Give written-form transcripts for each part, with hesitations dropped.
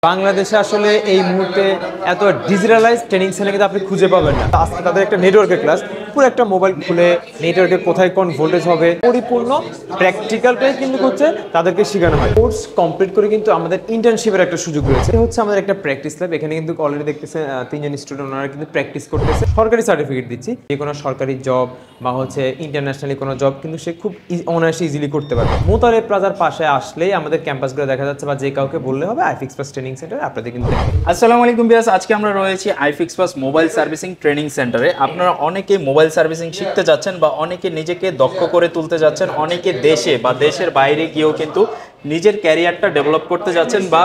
বাংলাদেশে আসলে এই মুহূর্তে এত ডিজিটালাইজ ট্রেনিং সেন্টার কিন্তু আপনি খুঁজে পাবেন না। আজকে তাদের একটা নেটওয়ার্কের ক্লাস, পুরো একটা মোবাইল খুলে নেটওয়ার্কে কোথায় কোন ভোল্টেজ হবে পরিপূর্ণ প্র্যাকটিক্যালটাই কিন্তু হচ্ছে তাদেরকে শেখানো হয়। কোর্স কমপ্লিট করে কিন্তু আমাদের ইন্টার্নশিপের একটা সুযোগ রয়েছে। এটা হচ্ছে আমাদের একটা প্র্যাকটিস ল্যাব। এখানে কিন্তু অলরেডি দেখতেছেন তিনজন স্টুডেন্ট ওনারা কিন্তু প্র্যাকটিস করতেছে। সরকারি সার্টিফিকেট দিচ্ছি, যে কোনো সরকারি জব বা হচ্ছে ইন্টারন্যাশনালি কোনো জব কিন্তু সে খুব অনায়াসে ইজিলি করতে পারবে। মোতারে প্লাজার পাশে আসলেই আমাদের ক্যাম্পাসগুলো দেখা যাচ্ছে, বা যে কাউকে বললে হবে আইফিক্স প্লাস ট্রেনিং সেন্টার আপনাদের কিন্তু। আসসালামু আলাইকুম বিয়াস, আজকে আমরা রয়েছি iFix plus mobile servicing training সেন্টারে। আপনারা অনেকে মোবাইল সার্ভিসিং শিখতে যাচ্ছেন বা অনেকে নিজেকে দক্ষ করে তুলতে যাচ্ছেন, অনেকে দেশে বা দেশের বাইরে গিয়েও কিন্তু নিজের ক্যারিয়ারটা ডেভেলপ করতে যাচ্ছেন, বা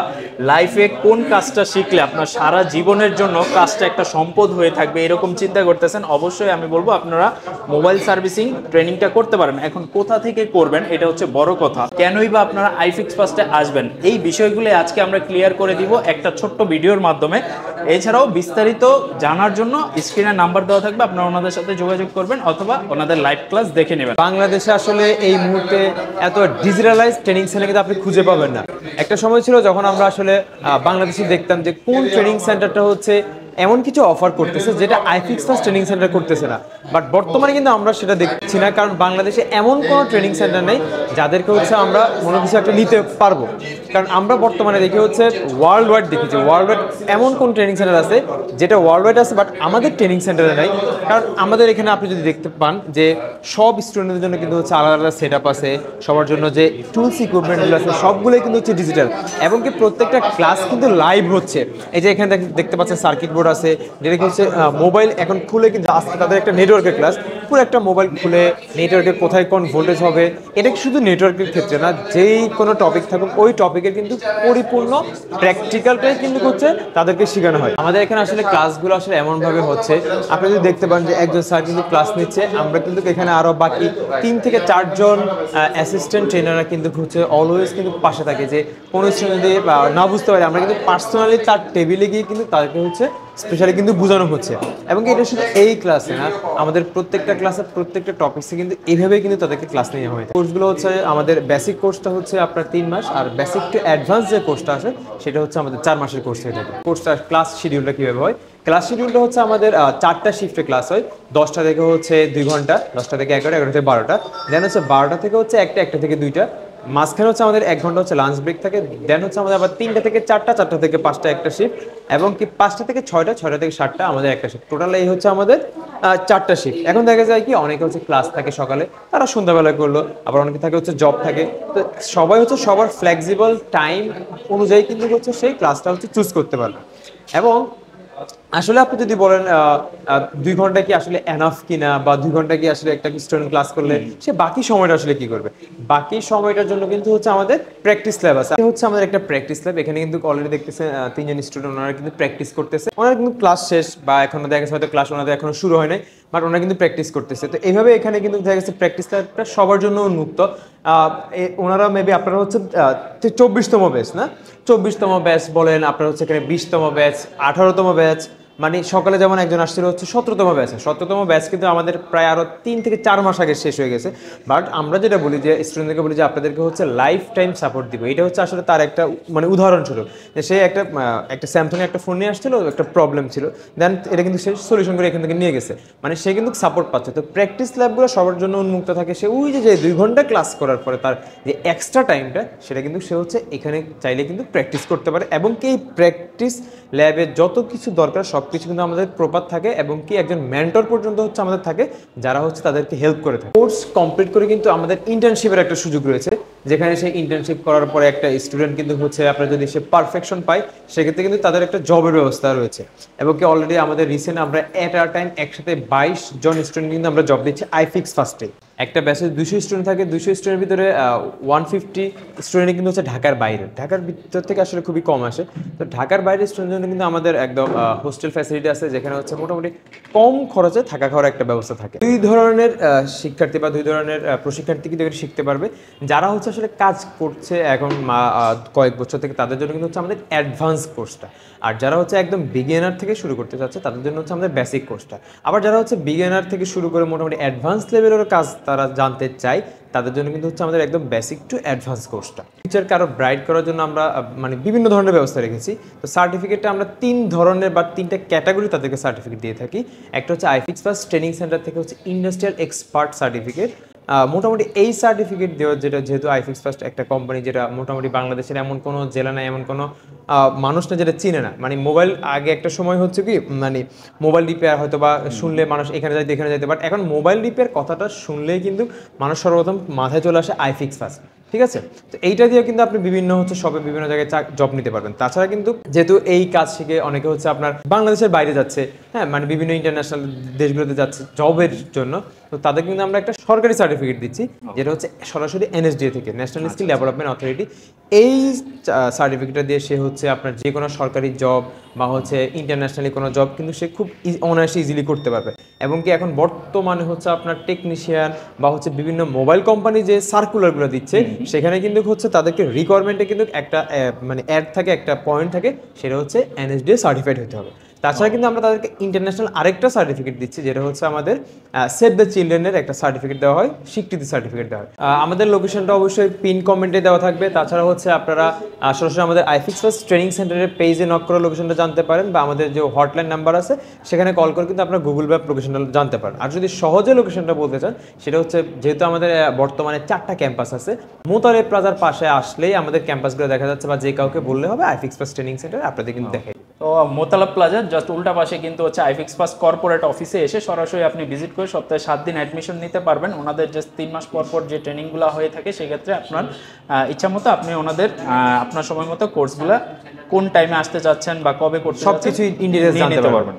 লাইফে কোন কাজটা শিখলে আপনার সারা জীবনের জন্য কাজটা একটা সম্পদ হয়ে থাকবে এরকম চিন্তা করতেছেন। অবশ্যই আমি বলবো আপনারা মোবাইল সার্ভিসিং ট্রেনিংটা করতে পারেন। এখন কোথা থেকে করবেন এটা হচ্ছে বড় কথা, কেনই বা আপনারা আইফিক্স ফার্স্টে আসবেন, এই বিষয়গুলো আজকে আমরা ক্লিয়ার করে দিব একটা ছোট্ট ভিডিওর মাধ্যমে। এছাড়াও বিস্তারিত জানার জন্য স্ক্রিনে নাম্বার দেওয়া থাকবে, আপনারা ওনাদের সাথে যোগাযোগ করবেন অথবা ওনাদের লাইভ ক্লাস দেখে নেবেন। বাংলাদেশে আসলে এই মুহূর্তে এত ডিজিটালাইজ ট্রেনিং সেন্টার কিন্তু আপনি খুঁজে পাবেন না। একটা সময় ছিল যখন আমরা আসলে বাংলাদেশে দেখতাম যে কোন ট্রেনিং সেন্টারটা হচ্ছে এমন কিছু অফার করতেছে যেটা আইফিক্স প্লাস ট্রেনিং সেন্টার করতেছে না। বাট বর্তমানে কিন্তু আমরা সেটা দেখছি না, কারণ বাংলাদেশে এমন কোনো ট্রেনিং সেন্টার নেই যাদেরকে হচ্ছে আমরা মনে কিছু একটা নিতে পারবো। কারণ আমরা বর্তমানে দেখি হচ্ছে ওয়ার্ল্ড ওয়াইড দেখি যে ওয়ার্ল্ড ওয়াইড এমন কোন ট্রেনিং সেন্টার আছে যেটা ওয়ার্ল্ড ওয়াইড আছে, বাট আমাদের ট্রেনিং সেন্টারে নাই। কারণ আমাদের এখানে আপনি যদি দেখতে পান যে সব স্টুডেন্টদের জন্য কিন্তু হচ্ছে আলাদা আলাদা সেট আপ আছে, সবার জন্য যে টুলস ইকুইপমেন্টগুলো আছে সবগুলোই কিন্তু হচ্ছে ডিজিটাল, এবং কি প্রত্যেকটা ক্লাস কিন্তু লাইভ হচ্ছে। এই যে এখানে দেখতে পাচ্ছেন সার্কিট বোর্ড আছে, যেটা হচ্ছে মোবাইল এখন খুলে কিন্তু আজকে তাদের একটা নেটওয়ার্কের ক্লাস, পুরো একটা মোবাইল খুলে নেটওয়ার্কে কোথায় কোন ভোল্টেজ হবে, এটা শুধু নেটওয়ার্কের ক্ষেত্রে না, যেই কোনো টপিক থাকুক ওই টপিকের কিন্তু পরিপূর্ণ প্র্যাকটিক্যালটাই কিন্তু হচ্ছে তাদেরকে শেখানো হয়। আমাদের এখানে আসলে ক্লাসগুলো আসলে এমনভাবে হচ্ছে, আপনি যদি দেখতে পান যে একজন স্যার কিন্তু ক্লাস নিচ্ছে, আমরা কিন্তু এখানে আরও বাকি 3 থেকে 4 জন অ্যাসিস্ট্যান্ট ট্রেনাররা কিন্তু হচ্ছে অলওয়েজ কিন্তু পাশে থাকে, যে কোনো স্টুডেন্ট যদি না বুঝতে পারে আমরা কিন্তু পার্সোনালি তার টেবিলে গিয়ে কিন্তু তাদেরকে হচ্ছে স্পেশালি কিন্তু বোঝানো হচ্ছে। এবং এটা শুধু এই ক্লাসে না, আমাদের প্রত্যেকটা ক্লাসে প্রত্যেকটা টপিক্সে কিন্তু এইভাবেই কিন্তু তাদেরকে ক্লাস নেওয়া হয়। কোর্সগুলো হচ্ছে আমাদের বেসিক কোর্সটা হচ্ছে আপনার 3 মাস, আর বেসিক টু অ্যাডভান্স যে কোর্সটা আছে সেটা হচ্ছে আমাদের 4 মাসের কোর্স হয়ে থাকে। কোর্সটা ক্লাস শিডিউলটা কীভাবে হয়, ক্লাস শিডিউলটা হচ্ছে আমাদের 4টা শিফটে ক্লাস হয়। 10টা থেকে হচ্ছে 2 ঘন্টা, 10টা থেকে 11টা, 11টা থেকে 12টা, দেন হচ্ছে 12টা থেকে হচ্ছে 1টা থেকে 2টা, মাঝখানে হচ্ছে আমাদের 1 ঘন্টা হচ্ছে লাঞ্চ ব্রেক থাকে, দেন হচ্ছে আমাদের আবার 3টা থেকে 4টা, 4টা থেকে 5টা একটা শিফট, এবং কি 5টা থেকে 6টা, 6টা থেকে 7টা আমাদের একটা শিফট। টোটাল এই হচ্ছে আমাদের 4টা শিফট। এখন দেখা যায় কি অনেকে হচ্ছে ক্লাস থাকে সকালে, তারা সন্ধ্যাবেলায় করলো, আবার অনেকে থাকে হচ্ছে জব থাকে, তো সবাই হচ্ছে সবার ফ্লেক্সিবল টাইম অনুযায়ী কিন্তু হচ্ছে সেই ক্লাসটা হচ্ছে চুজ করতে পারবে। এবং আসলে আপনি যদি বলেন 2 ঘন্টা কি আসলে এনাফ কিনা, বা 2 ঘন্টা কি আসলে একটা স্টুডেন্ট ক্লাস করলে সে বাকি সময়টা আসলে কি করবে, বাকি সময়টার জন্য কিন্তু হচ্ছে আমাদের প্র্যাকটিস ল্যাব আছে। হচ্ছে আমাদের একটা প্র্যাকটিস ল্যাব, এখানে কিন্তু অলরেডি দেখতেছেন 3 জন স্টুডেন্ট ওনারা কিন্তু প্র্যাকটিস করতেছে। ওনারা কিন্তু ক্লাস শেষ, বা এখনো দেখা গেছে হয়তো ক্লাস ওনাদের এখনো শুরু হয় নাই, বাট ওনারা কিন্তু প্র্যাকটিস করতেছে। তো এইভাবে এখানে কিন্তু দেখা গেছে প্র্যাকটিস ল্যাবটা সবার জন্য উন্মুক্ত। ওনারা মেবি আপনারা হচ্ছে 24তম ব্যাচ না, 24তম ব্যাচ বলেন, আপনারা হচ্ছে এখানে 20তম ব্যাচ, 18তম ব্যাচ, মানে সকালে যেমন একজন আসছিল হচ্ছে 17তম ব্যাচ। 17তম ব্যাচ কিন্তু আমাদের প্রায় আরও 3 থেকে 4 মাস আগে শেষ হয়ে গেছে। বাট আমরা যেটা বলি যে স্টুডেন্টদেরকে বলি যে আপনাদেরকে হচ্ছে লাইফ টাইম সাপোর্ট দিব। এটা হচ্ছে আসলে তার একটা মানে উদাহরণস্বরূপ, যে সে একটা স্যামসাংয়ের একটা ফোন নিয়ে আসছিল, একটা প্রবলেম ছিল, দেন এটা কিন্তু সে সলিউশন করে এখান থেকে নিয়ে গেছে, মানে সে কিন্তু সাপোর্ট পাচ্ছে। তো প্র্যাকটিস ল্যাবগুলো সবার জন্য উন্মুক্ত থাকে। সে ওই যে 2 ঘন্টা ক্লাস করার পরে তার যে এক্সট্রা টাইমটা, সেটা কিন্তু সে হচ্ছে এখানে চাইলে কিন্তু প্র্যাকটিস করতে পারে। এবং কি এই প্র্যাকটিস ল্যাবে যত কিছু দরকার সব কিছু কিন্তু আমাদের প্রপার থাকে, এবং কি একজন মেন্টর পর্যন্ত হচ্ছে আমাদের থাকে, যারা হচ্ছে তাদেরকে হেল্প করে থাকে। কোর্স কমপ্লিট করে কিন্তু আমাদের ইন্টার্নশিপের একটা সুযোগ রয়েছে, যেখানে সেই ইন্টার্নশিপ করার পরে একটা স্টুডেন্ট কিন্তু হচ্ছে আপনার যদি সে পারফেকশন পায়, সেক্ষেত্রে কিন্তু তাদের একটা জবের ব্যবস্থা রয়েছে। এবং কি অলরেডি আমাদের রিসেন্ট আমরা এট আ টাইম একসাথে 22 জন স্টুডেন্ট কিন্তু আমরা জব দিচ্ছি আইফিক্স ফার্স্টে। একটা ব্যাচে 200 স্টুডেন্ট থাকে, 200 স্টুডেন্টের ভিতরে 150 স্টুডেন্ট কিন্তু হচ্ছে ঢাকার বাইরে, ঢাকার ভিতর থেকে আসলে খুবই কম আসে। তো ঢাকার বাইরের স্টুডেন্টের জন্য কিন্তু আমাদের একদম হোস্টেল ফ্যাসিলিটি আছে, যেখানে হচ্ছে মোটামুটি কম খরচে থাকা খাওয়ার একটা ব্যবস্থা থাকে। 2 ধরনের শিক্ষার্থী বা 2 ধরনের প্রশিক্ষার্থী কিন্তু এখানে শিখতে পারবে। যারা হচ্ছে আসলে কাজ করছে এখন কয়েক বছর থেকে, তাদের জন্য কিন্তু হচ্ছে আমাদের অ্যাডভান্স কোর্সটা, আর যারা হচ্ছে একদম বিগিনার থেকে শুরু করতে চাচ্ছে তাদের জন্য হচ্ছে আমাদের বেসিক কোর্সটা। আবার যারা হচ্ছে বিগিনার থেকে শুরু করে মোটামুটি অ্যাডভান্স লেভেলের কাজ তারা জানতে চায় তাদের জন্য কিন্তু হচ্ছে আমাদের একদম বেসিক টু অ্যাডভান্স কোর্সটা। ফিউচারকে আরও ব্রাইট করার জন্য আমরা মানে বিভিন্ন ধরনের ব্যবস্থা রেখেছি। তো সার্টিফিকেটটা আমরা 3 ধরনের বা 3টা ক্যাটাগরি তাদেরকে সার্টিফিকেট দিয়ে থাকি। একটা হচ্ছে আইফিক্স প্লাস ট্রেনিং সেন্টার থেকে হচ্ছে ইন্ডাস্ট্রিয়াল এক্সপার্ট সার্টিফিকেট। মোটামুটি এই সার্টিফিকেট দেওয়ার যেটা, যেহেতু আইফিক্স ফার্স্ট একটা কোম্পানি যেটা মোটামুটি বাংলাদেশের এমন কোনো জেলা নাই, এমন কোনো মানুষ না যেটা চিনে না। মানে মোবাইল আগে একটা সময় হচ্ছে কি মানে মোবাইল রিপেয়ার হয়তো বা শুনলে মানুষ এখানে যাইতে এখানে যাইতে, বাট এখন মোবাইল রিপেয়ার কথাটা শুনলেই কিন্তু মানুষ সর্বপ্রথম মাথায় চলে আসে আইফিক্স ফার্স্ট, ঠিক আছে? তো এইটা দিয়ে কিন্তু আপনি বিভিন্ন হচ্ছে সবে বিভিন্ন জায়গায় জব নিতে পারবেন। তাছাড়া কিন্তু যেহেতু এই কাজ শিখে অনেকে হচ্ছে আপনার বাংলাদেশের বাইরে যাচ্ছে, হ্যাঁ মানে বিভিন্ন ইন্টারন্যাশনাল দেশগুলোতে যাচ্ছে জবের জন্য, তো তাদের কিন্তু আমরা একটা সরকারি সার্টিফিকেট দিচ্ছি যেটা হচ্ছে সরাসরি এনএসডিএ থেকে, ন্যাশনাল স্কিল ডেভেলপমেন্ট অথরিটি। এই সার্টিফিকেটটা দিয়ে সে হচ্ছে আপনার যে কোনো সরকারি জব বা হচ্ছে ইন্টারন্যাশনালি কোনো জব কিন্তু সে খুব অনায়াসে ইজিলি করতে পারবে। এবং কি এখন বর্তমানে হচ্ছে আপনার টেকনিশিয়ান বা হচ্ছে বিভিন্ন মোবাইল কোম্পানি যে সার্কুলারগুলো দিচ্ছে সেখানে কিন্তু হচ্ছে তাদেরকে রিকোয়ারমেন্টে কিন্তু একটা মানে অ্যাড থাকে, একটা পয়েন্ট থাকে, সেটা হচ্ছে এনএসডিএ সার্টিফাইড হতে হবে। তাছাড়া কিন্তু আমরা তাদেরকে ইন্টারন্যাশনাল আরেকটা সার্টিফিকেট দিচ্ছি যেটা হচ্ছে আমাদের সেভ দ্য চিলড্রেনের একটা সার্টিফিকেট দেওয়া হয়, স্বীকৃতি সার্টিফিকেট দেওয়া হয়। আমাদের লোকেশনটা অবশ্যই পিন কমেন্টে দেওয়া থাকবে। তাছাড়া হচ্ছে আপনারা সরাসরি আমাদের আইফিক্স ফার্স্ট ট্রেনিং সেন্টারের পেজে নক করে লোকেশনটা জানতে পারেন, বা আমাদের যে হটলাইন নাম্বার আছে সেখানে কল করে কিন্তু আপনারা গুগল ম্যাপ লোকেশনটা জানতে পারেন। আর যদি সহজে লোকেশনটা বলতে চান সেটা হচ্ছে, যেহেতু আমাদের বর্তমানে 4টা ক্যাম্পাস আছে, মোতালেব প্লাজার পাশে আসলেই আমাদের ক্যাম্পাসগুলো দেখা যাচ্ছে, বা যে কাউকে বললে হবে আইফিক্স ফার্স্ট ট্রেনিং সেন্টার আপনাদের কিন্তু দেখে। তো মোতালাব প্লাজার জাস্ট উল্টা পাশে কিন্তু হচ্ছে আইফিক্স ফার্স্ট কর্পোরেট অফিসে এসে সরাসরি আপনি ভিজিট করে সপ্তাহে 7 দিন অ্যাডমিশন নিতে পারবেন। ওনাদের জাস্ট 3 মাস পর পর যে ট্রেনিংগুলো হয়ে থাকে সেক্ষেত্রে আপনার ইচ্ছা মতো আপনি ওনাদের আপনার সময় মতো কোর্সগুলো কোন টাইমে আসতে চাচ্ছেন বা কবে করতে সব কিছু ইন্ডিটেলস জানতে পারবেন।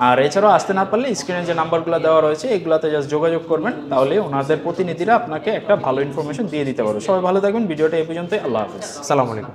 আর এছাড়াও আসতে না পারলে স্ক্রিনে যে নাম্বারগুলো দেওয়া রয়েছে এগুলোতে জাস্ট যোগাযোগ করবেন, তাহলে ওনাদের প্রতিনিধিরা আপনাকে একটা ভালো ইনফরমেশন দিয়ে দিতে পারবে। সবাই ভালো থাকবেন, ভিডিওটা এই পর্যন্তই। আল্লাহ হাফেজ, আসসালামু আলাইকুম।